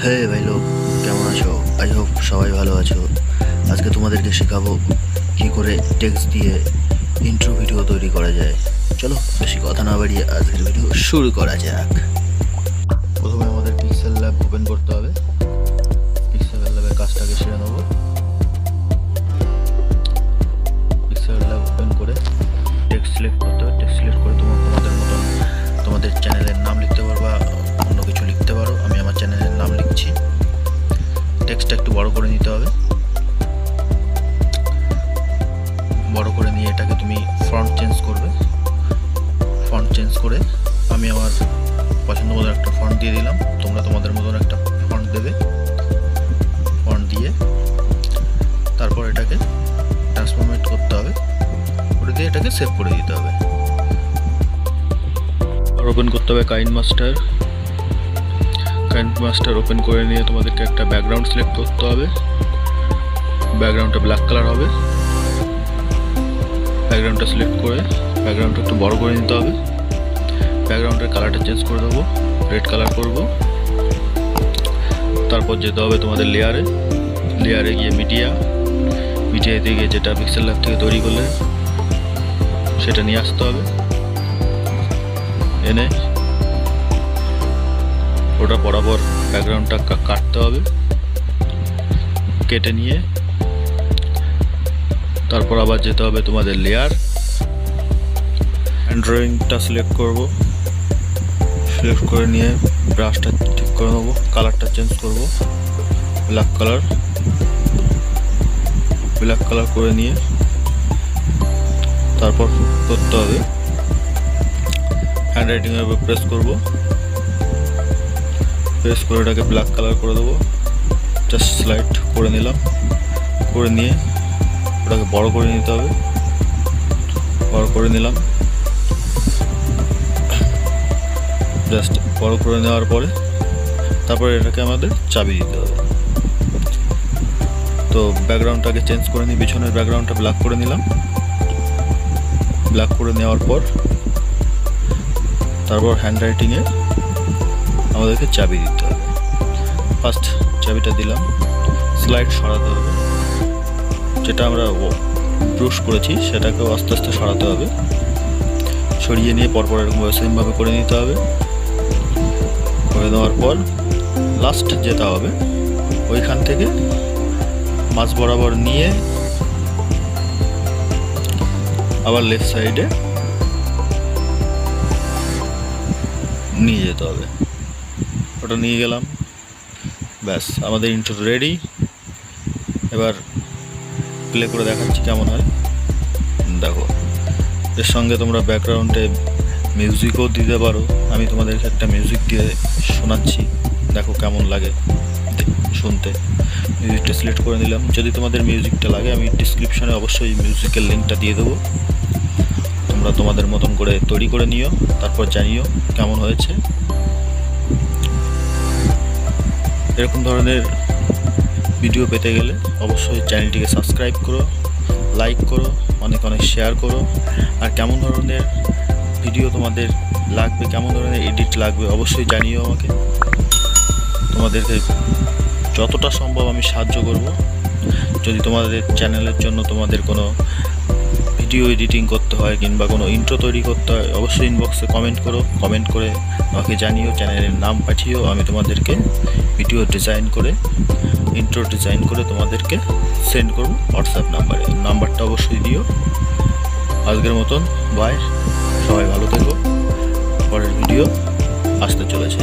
হে ভাই লোক, কেমন আছো? আই হোপ সবাই ভালো আছো। আজকে তোমাদেরকে শেখাবো কী করে টেক্সট দিয়ে ইন্ট্রো ভিডিও তৈরি করা যায়। চলো বেশি কথা না বাড়িয়ে আজকের ভিডিও শুরু করা যাক। প্রথমে আমাদের পিক্সেল ল্যাব ওপেন করতে হবে। পিক্সেল ল্যাবের কাজটাকে সেরে নেবো। পিক্সেল ল্যাব ওপেন করে টেক্সট সিলেক্ট করতে হবে। টেক্সট সিলেক্ট করে তোমাদের মতন তোমাদের চ্যানেলের নাম লিখতে পারবা, অন্য কিছু লিখতে পারো। আমি আমার চ্যানেলের নাম লিখছি। টেক্সটটা একটু বড় করে নিতে হবে। বড় করে নিয়ে এটাকে তুমি ফন্ট চেঞ্জ করবে। ফন্ট চেঞ্জ করে আমি আমার পছন্দ মতো একটা ফন্ট দিয়ে দিলাম। তোমরা তোমাদের মতন একটা ফন্ট দেবে। ফন্ট দিয়ে তারপর এটাকে ট্রান্সফরমেট করতে হবে। করে দিয়ে এটাকে সেভ করে দিতে হবে। ওপেন করতে হবে কাইনমাস্টার ওপেন করে নিয়ে তোমাদেরকে একটা ব্যাকগ্রাউন্ড সিলেক্ট করতে হবে। ব্যাকগ্রাউন্ডটা ব্ল্যাক কালার হবে। ব্যাকগ্রাউন্ডটা সিলেক্ট করে ব্যাকগ্রাউন্ডটা একটু বড় করে নিতে হবে। ব্যাকগ্রাউন্ডের কালারটা চেঞ্জ করে দেবো, রেড কালার করব। তারপর যেতে হবে তোমাদের লেয়ারে গিয়ে মিডিয়াতে গিয়ে যেটা পিক্সেল ল্যাব থেকে তৈরি করলে সেটা নিয়ে আসতে হবে। এনে ওটা বরাবর ব্যাকগ্রাউন্ডটা কাটতে হবে। কেটে নিয়ে তারপর আবার যেতে হবে তোমাদের লেয়ার। ড্রয়িংটা সিলেক্ট করব। সিলেক্ট করে নিয়ে ব্রাশটা ঠিক করে নেবো। কালারটা চেঞ্জ করব, ব্ল্যাক কালার করে নিয়ে তারপর করতে হবে হ্যান্ডরাইটিংয়ের উপর প্রেস করব। প্রেস করে এটাকে ব্ল্যাক কালার করে দেবো। জাস্ট স্লাইড করে নিলাম। করে নিয়ে ওটাকে বড় করে নিতে হবে। বড় করে নিলাম। জাস্ট বড় করে নেওয়ার পরে তারপরে এটাকে আমাদের চাবি দিতে হবে। তো ব্যাকগ্রাউন্ডটাকে চেঞ্জ করে নিই। পিছনের ব্যাকগ্রাউন্ডটা ব্ল্যাক করে নিলাম। ব্ল্যাক করে নেওয়ার পর তারপর হ্যান্ডরাইটিংয়ে আমাদেরকে চাবি দিতে হবে। ফার্স্ট চাবিটা দিলাম। স্লাইড সরাতে হবে। যেটা আমরা ব্রাশ করেছি সেটাকেও আস্তে আস্তে সরাতে হবে। সরিয়ে নিয়ে পরপর এরকম সেমভাবে করে নিতে হবে। করে দেওয়ার পর লাস্ট যেতে হবে ওইখান থেকে মাঝ বরাবর নিয়ে আবার লেফট সাইডে নিয়ে যেতে হবে। ওটা নিয়ে গেলাম। ব্যাস, আমাদের ইন্ট্রো রেডি। এবার প্লে করে দেখাচ্ছি কেমন হয়। দেখো, এর সঙ্গে তোমরা ব্যাকগ্রাউন্ডে মিউজিকও দিতে পারো। আমি তোমাদেরকে একটা মিউজিক দিয়ে শোনাচ্ছি, দেখো কেমন লাগে শুনতে। মিউজিকটা সিলেক্ট করে নিলাম। যদি তোমাদের মিউজিকটা লাগে আমি ডিসক্রিপশনে অবশ্যই মিউজিকের লিঙ্কটা দিয়ে দেবো। তোমরা তোমাদের মতন করে তৈরি করে নিও, তারপর জানিও কেমন হয়েছে। এরকম ধরনের ভিডিও পেতে গেলে অবশ্যই চ্যানেলটিকে সাবস্ক্রাইব করো, লাইক করো, অনেক শেয়ার করো। আর কেমন ধরনের ভিডিও তোমাদের লাগবে, কেমন ধরনের এডিট লাগবে অবশ্যই জানিও আমাকে। তোমাদেরকে যতটা সম্ভব আমি সাহায্য করব। যদি তোমাদের চ্যানেলের জন্য তোমাদের কোনো ভিডিও এডিটিং করতে হয় কিংবা কোনো ইন্ট্রো তৈরি করতে হয় অবশ্যই ইনবক্সে কমেন্ট করো। কমেন্ট করে আমাকে জানিও, চ্যানেলের নাম পাঠিও। আমি তোমাদেরকে ভিডিও ডিজাইন করে ইন্ট্রো ডিজাইন করে তোমাদেরকে সেন্ড করব হোয়াটসঅ্যাপ নাম্বারে। নাম্বারটা অবশ্যই দিও। আজকের মতন বাই, সবাই ভালো থেকো। পরের ভিডিও আসতে চলেছে।